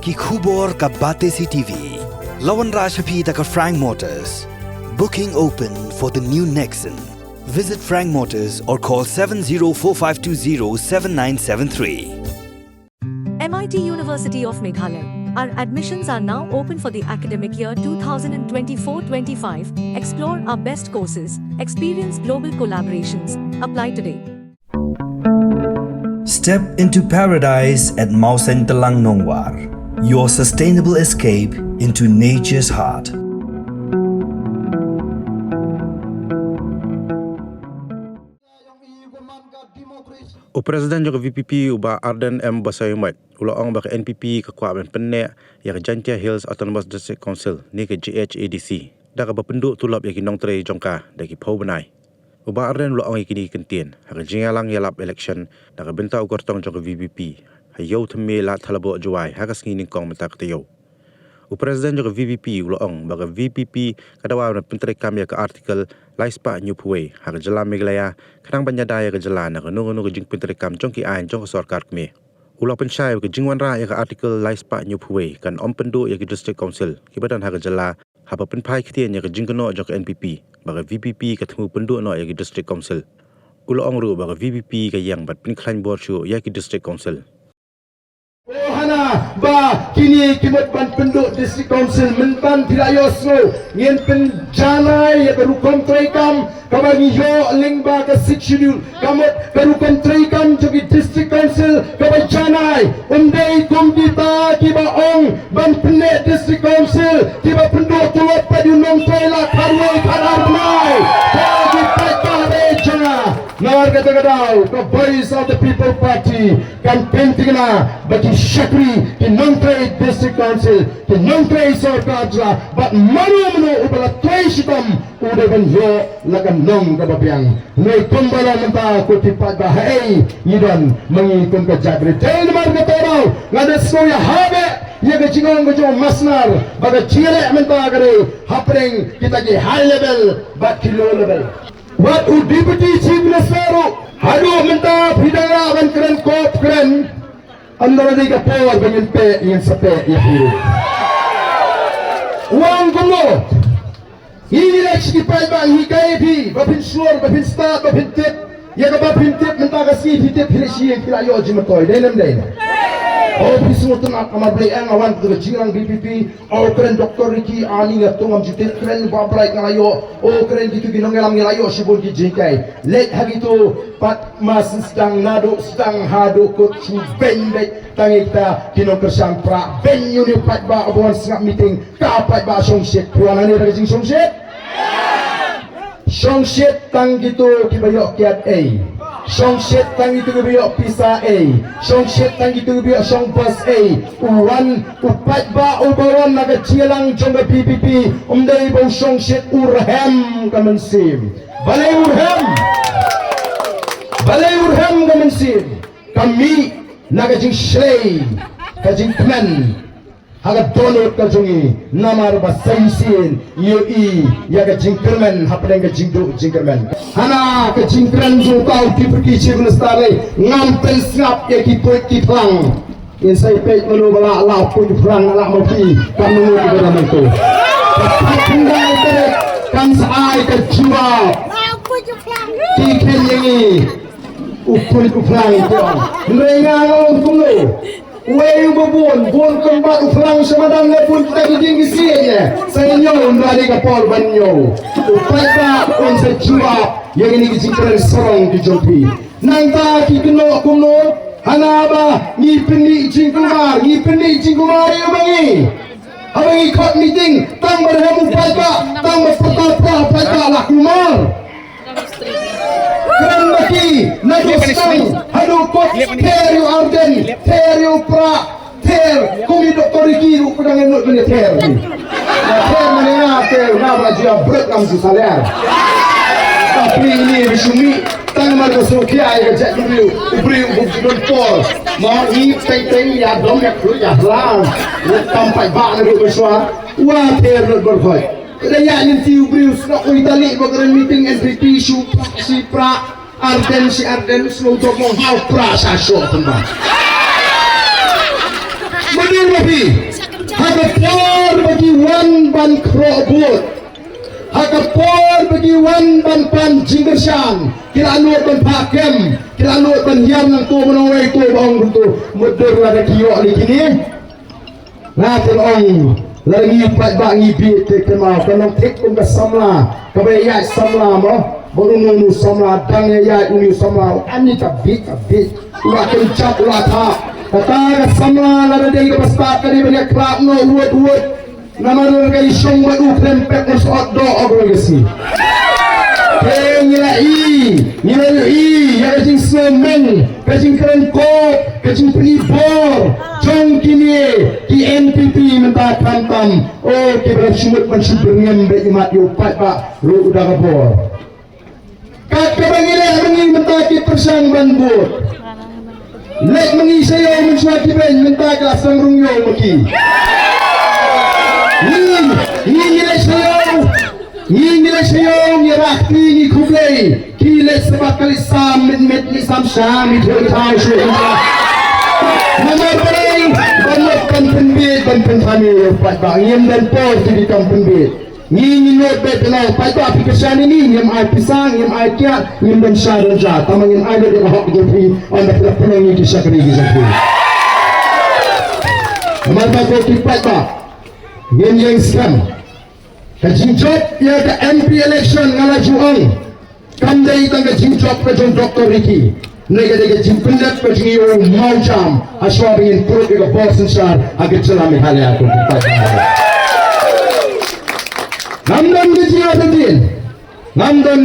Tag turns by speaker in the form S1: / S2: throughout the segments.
S1: ki khubor ka bate si TV. Lawan Rashapi taka Frank Motors. Booking open for the new Nexon. Visit Frank Motors or call 7045207973.
S2: MIT University of Meghalaya. Our admissions are now open for the academic year 2024-25. Explore our best courses, experience global collaborations. Apply today.
S1: Step into paradise at Mausen Telang Nongwar. Your sustainable escape into nature's heart.
S3: O Presiden juga VPP uba Ardent Basayumat ulang baka NPP ke kuat penek ya ke Jantia Hills Autonomous District Council ni ke GHADC dah ke Pynduh tulap ya ki nong tray jongka dah ki pau benai uba Ardent ulang ya kini kentien ha ke jingalang yalap election dah ke benta ukortong jong ke VPP ha yau theme la thalabo juai ha ke sngini kong menta ke yau o Presiden juga VPP ulang baka VPP kadawa na pentre kam ya ke artikel Laispa New Puwe ha ke jela Meghalaya kadang banyada ya ke jela na ke nungu ke jing pentre kam jong ki ain jong ke sarkar kme ulah pensyai ke Jingwanrah ya ke artikel Laispa New Puwe kan Pynduh ya ke District Council kibadan ha ke jela haba penpai ketien ya ke jingkono jong ke NPP baka VPP ke temu Pynduh no ya ke District Council ulang ru baka VPP ke yang bat penklan borchu ya ke District Council.
S4: Hana ba kini kimot ban Pynduh District Council mentan tilayos no ngien penjanai ya berukom trekam kabagi yo lingba ke 6 schedule kamot berukom trekam jogi District Council kabajanai umdei kumdita kiba ong ban Pynduh District Council kiba Pynduh tulot padunong trela karwe kararnai bagi pakare jana nawar kata-kata ke Voice of the People Party campaign tingna bagi Syakri di Nongtray District Council di Nongtray Sarkar jala bat manu ubala tray sitam udah ban yo lagan nong kababiang noi kumbala menta ko tipat bahai yidon mengikun ke jagre jain mar ke torau ngada skoya habe ye ke jingong ke jo masnar baga chile menta kare hapring kita ke high level bat kilo level wat u deputy chief minister hadu menta bidara ban keren kop keren andara di kapawar banyin pe ingin sape ya hiru uang gumot ini lah ciki pai bang hikai pi babin suar babin start babin tip ya ka babin tip menta kasi tip hilesi yang kila yo jimatoy dalam oh bismutun akamar blay ang awan tu jirang BPP oh keren Dr. Ricky ani ngatungam jitit keren babrai ngalayo oh keren gitu ginongelam ngalayo sibul gijikai let hagito pat mas sedang nado sedang hado kot ben bet tangita kinong kersang pra ben yuni pat ba abuan sengap meeting kapat ba song shit puana ni rajing song shit song shit tang gitu kibayok kiat A song shit tang itu kebiok pisa A song shit tang itu kebiok song bus A uwan upat ba ubawan naga cilang jongga PPP umdai bau song shit urhem kamansim balai urhem kamansim kami naga jing shlay kajing teman haga donut kajungi namar basaisin yoi ya ka jingkerman hapdeng ka jingkerman hana ka jingkran ju tau diperki chief minister ngam pen snap ya ki poit ki plang insai peit menu bala la poit plang ala mopi kam menu di dalam itu tinggal tere kan sai ka jiwa ki ken yangi upul ku plang itu nrengang kumno Wei bubun keempat ulang semadang pun kita giging gisinya. Saya nyon dari kapal banyo. Upaya on sejuap yang ini gijingkan serong di jompi. Nangta kikeno kuno hanaba ni pendi jingkumar yang bangi. Abangi court meeting tang berhamu upaya tang upaya lah kumar. Keren bagi nagistang hadu kot terio Ardent terio pra ter kumi Dr. Ricky pedang enut benda ter mana ter nama dia berat kamu salar tapi ini bisumi tang marga sokia ya jak dulu ubri ubun pol mau ni teng ya dom ya kru ya lang sampai bak nak bersua wah ter berkhoi Raya nanti ubri usnak uitali bakaran meeting NPP si pra Ardent si Ardent slow dog mau hau pra sasyo tembak. Benar lebih ban Jingwanrah kila anu ban pakem kila anu ban hiam nang tu menawai tu bang tu mudur la kiyo ni kini natin ong lagi pat ba ngibi te kema kanong tek kum ka samla ka ba ya samla mo bonunu samla dang ya uni samla ani ka bit ula kencap ula tha kata ka samla la de ka basta ka ni ba klap no wud nama ka isong ba u krempek mo so do ogolesi nilai ya kajing semen kajing keren kop kajing penibor jong kini di NPP minta kantam oh kita bersumut mensuburnya imat yupat pak lu udah kabur kat kebangilan mengi minta kita persang banbut lek mengi saya mensuati ben minta kelas sangrung yo maki ini nilai saya ni rakti ni kublai kile sebab kali sam met ni sam syam itu tahu syukur nama paling banyak penbit dan penthani pat bangim dan por di penbit ni not bet now pat aplikasi ini yang ai pisang yang ai kiat yang dan syarat ja tamangin ai de hak jadi anda tidak perlu ni disakri disakri nama ko pat ba yang scam kajing job ya ke MP election ngala juang kamdai tang kajing job ke jong Dr. Ricky nega de kajing pendat ke jing yo mau jam aswa bingin pro ke boss insar agak selami hale aku kita namdan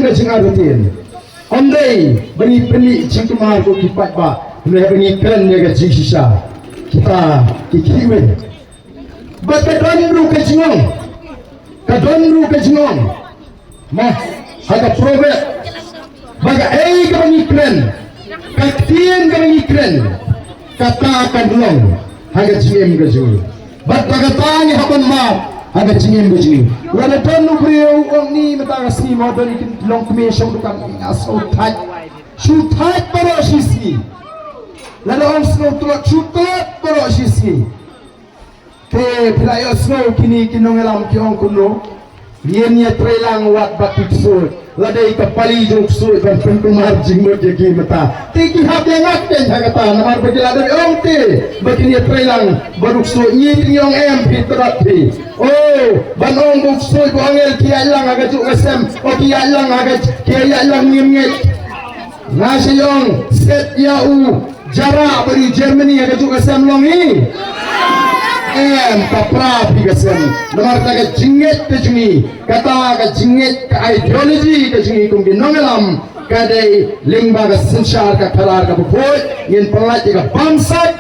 S4: ke jing adatin ondai bani peni jing kemar ko kipat ba ne bani keren ne ke jing sisa kita kikiwen batadon ru ke jingong kadonru ke jingong mah ada probet baga kami keren kaktian kami keren kata kadlong haga jingem ke jingong bat baga tani haban ma haga jingem ke jingong wala donu brio ong ni mata asni modern ikin long kme shong tukang aso thai baro sisi lala ong sno tulak chutot baro sisi te pelayo snow kini kinongelam ki ong kuno liennya trelang wat batik sur ladai kapali jong sur dan pentumar jingmut jegi mata tiki hab yang akten jagata namar begila dari ong te begini trelang baruk sur nyi ong em pitrat ti oh ban ong buk sur ko angel ki alang aga juk asem o ki alang aga ki alang ngimnget nasiyong set yau jara beri Germany aga juk asem longi kapra pigasan namar taga jinget ke jungi kata ka jinget ka ideology ke jungi kum ginongelam kadai lingba ka sensar ka karar ka bukoi yen pelat ka bangsat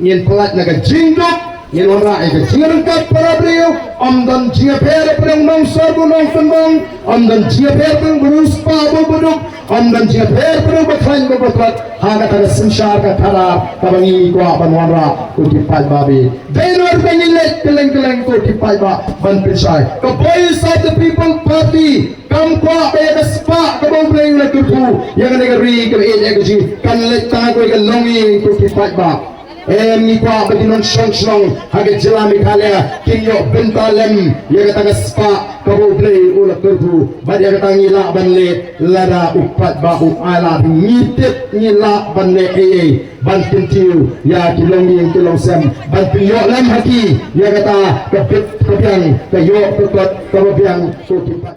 S4: yen pelat naga jingduk yen ora ka jingerangkat para beliau amdan jingaper perang nong sorbu nong tembong amdan jingaper perang beruspa boduk amdan jingaper perang baklan bobotrat haga taga sensar ka karar ka bangi ko banwanra ko dipal babi denor bengilet keleng-keleng ko dipal ba ban pisai ka voice of the people party kam ko be ka spa ka bong play la kupu yang negeri ka e ka ji kan let ta ko ka longi ko dipal ba ni kwa badinon song haga jelami khalya kinyo bentalem ya kata spa kabo play ulah turbu bad ya kata ngila banle lara upat ba ala ngitip ngila banle ban pintiu ya kilong yang kilong sem ban pinyo lam haki ya kata kapit kapiang kayo kapit kapiang so kipat